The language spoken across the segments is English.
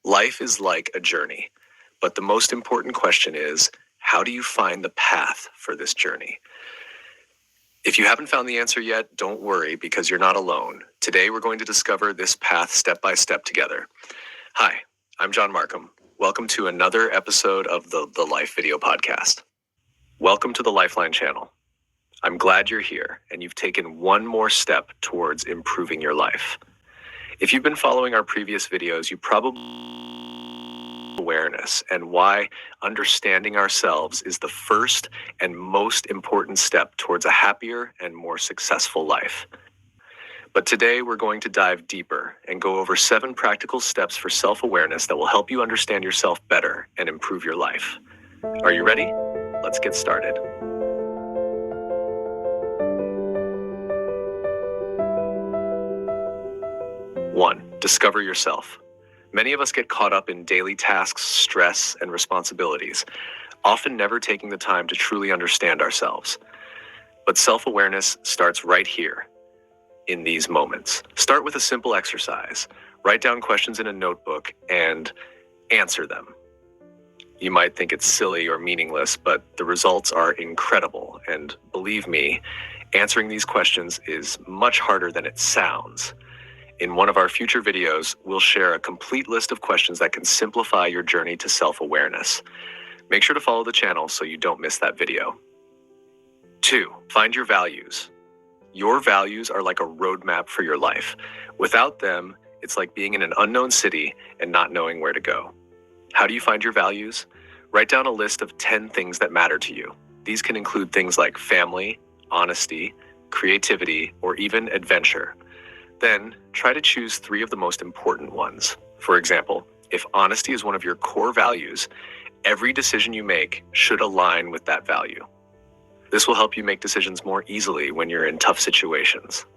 Life is like a journey, but the most important question is, how do you find the path for this journey? If you haven't found the answer yet, don't worry because you're not alone. Today we're going to discover this path step by step together. Hi, I'm John Markham. Welcome to another episode of the Life Video Podcast. Welcome to the Lifeline channel. I'm glad you're here and you've taken one more step towards improving your life. If you've been following our previous videos, you probably awareness and why understanding ourselves is the first and most important step towards a happier and more successful life. But today we're going to dive deeper and go over 7 practical steps for self-awareness that will help you understand yourself better and improve your life. Are you ready? Let's get started. 1. Discover yourself. Many of us get caught up in daily tasks, stress, and responsibilities, often never taking the time to truly understand ourselves. But self-awareness starts right here, in these moments. Start with a simple exercise. Write down questions in a notebook and answer them. You might think it's silly or meaningless, but the results are incredible. And believe me, answering these questions is much harder than it sounds. In one of our future videos, we'll share a complete list of questions that can simplify your journey to self-awareness. Make sure to follow the channel so you don't miss that video. 2. Find your values. Your values are like a roadmap for your life. Without them, it's like being in an unknown city and not knowing where to go. How do you find your values? Write down a list of 10 things that matter to you. These can include things like family, honesty, creativity, or even adventure. Then, try to choose 3 of the most important ones. For example, if honesty is one of your core values, every decision you make should align with that value. This will help you make decisions more easily when you're in tough situations.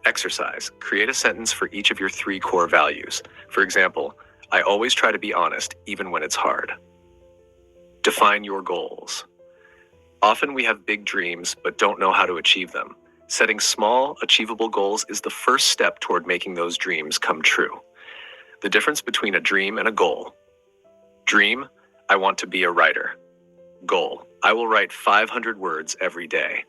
Exercise. Create a sentence for each of your 3 core values. For example, I always try to be honest, even when it's hard. Define your goals. Often we have big dreams, but don't know how to achieve them. Setting small, achievable goals is the first step toward making those dreams come true. The difference between a dream and a goal. Dream, I want to be a writer. Goal, I will write 500 words every day.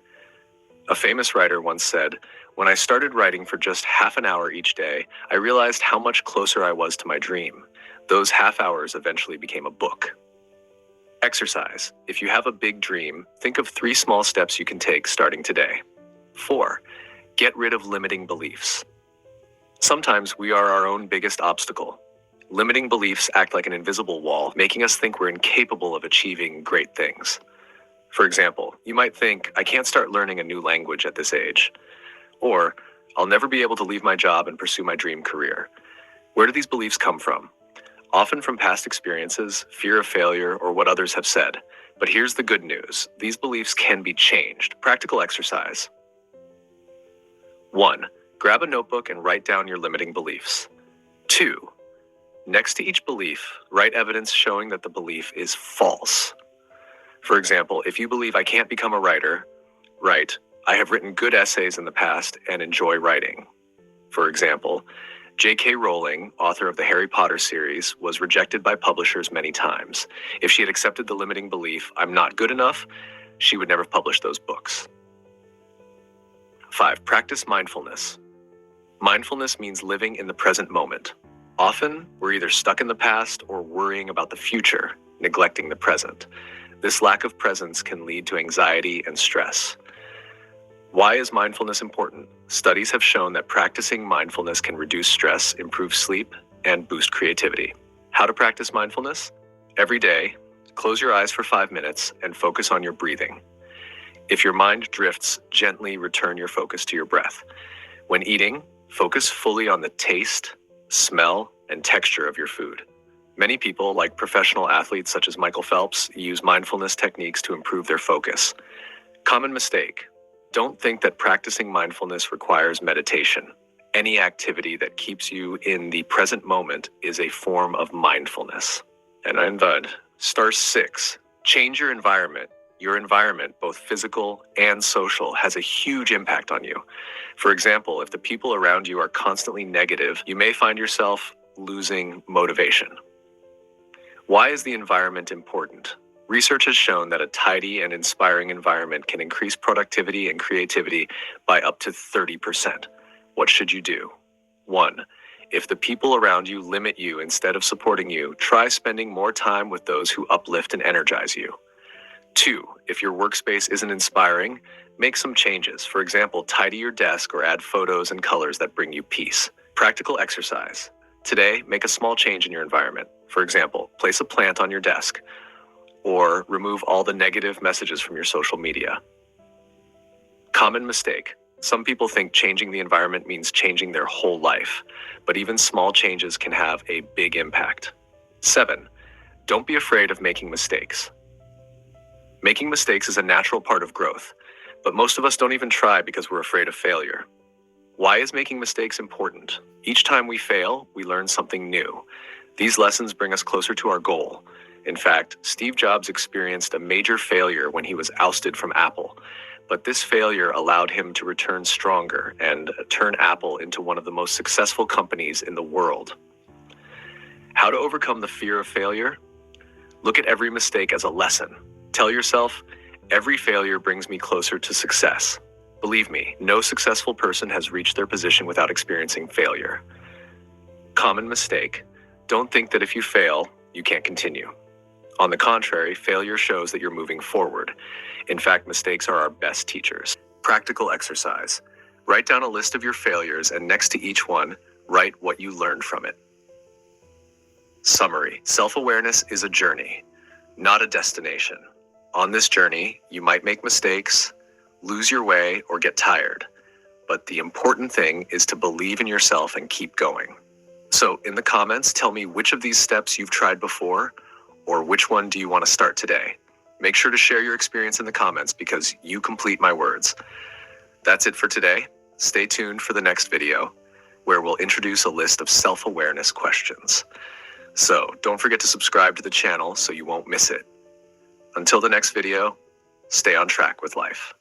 A famous writer once said, "When I started writing for just half an hour each day, I realized how much closer I was to my dream. Those half hours eventually became a book." Exercise. If you have a big dream, think of 3 small steps you can take starting today. 4. Get rid of limiting beliefs. Sometimes we are our own biggest obstacle. Limiting beliefs act like an invisible wall, making us think we're incapable of achieving great things. For example, you might think, I can't start learning a new language at this age. Or, I'll never be able to leave my job and pursue my dream career. Where do these beliefs come from? Often from past experiences, fear of failure, or what others have said. But here's the good news. These beliefs can be changed. Practical exercise. 1. Grab a notebook and write down your limiting beliefs. 2. Next to each belief, write evidence showing that the belief is false. For example, if you believe I can't become a writer, write, I have written good essays in the past and enjoy writing. For example, J.K. Rowling, author of the Harry Potter series, was rejected by publishers many times. If she had accepted the limiting belief, I'm not good enough, she would never have published those books. 5. Practice mindfulness. Mindfulness means living in the present moment. Often, we're either stuck in the past or worrying about the future, neglecting the present. This lack of presence can lead to anxiety and stress. Why is mindfulness important? Studies have shown that practicing mindfulness can reduce stress, improve sleep, and boost creativity. How to practice mindfulness? Every day, close your eyes for 5 minutes and focus on your breathing. If your mind drifts, gently return your focus to your breath. When eating, focus fully on the taste, smell, and texture of your food. Many people, like professional athletes such as Michael Phelps, use mindfulness techniques to improve their focus. Common mistake. Don't think that practicing mindfulness requires meditation. Any activity that keeps you in the present moment is a form of mindfulness. And star 6, change your environment. Your environment, both physical and social, has a huge impact on you. For example, if the people around you are constantly negative, you may find yourself losing motivation. Why is the environment important? Research has shown that a tidy and inspiring environment can increase productivity and creativity by up to 30%. What should you do? 1. If the people around you limit you instead of supporting you, try spending more time with those who uplift and energize you. 2. If your workspace isn't inspiring, make some changes. For example, tidy your desk or add photos and colors that bring you peace. Practical exercise. Today, make a small change in your environment. For example, place a plant on your desk or remove all the negative messages from your social media. Common mistake. Some people think changing the environment means changing their whole life, but even small changes can have a big impact. 7. Don't be afraid of making mistakes. Making mistakes is a natural part of growth, but most of us don't even try because we're afraid of failure. Why is making mistakes important? Each time we fail, we learn something new. These lessons bring us closer to our goal. In fact, Steve Jobs experienced a major failure when he was ousted from Apple, but this failure allowed him to return stronger and turn Apple into one of the most successful companies in the world. How to overcome the fear of failure? Look at every mistake as a lesson. Tell yourself, every failure brings me closer to success. Believe me, no successful person has reached their position without experiencing failure. Common mistake. Don't think that if you fail, you can't continue. On the contrary, failure shows that you're moving forward. In fact, mistakes are our best teachers. Practical exercise. Write down a list of your failures and next to each one, write what you learned from it. Summary. Self-awareness is a journey, not a destination. On this journey, you might make mistakes, lose your way, or get tired. But the important thing is to believe in yourself and keep going. So in the comments, tell me which of these steps you've tried before, or which one do you want to start today? Make sure to share your experience in the comments because you complete my words. That's it for today. Stay tuned for the next video, where we'll introduce a list of self-awareness questions. So don't forget to subscribe to the channel so you won't miss it. Until the next video, stay on track with life.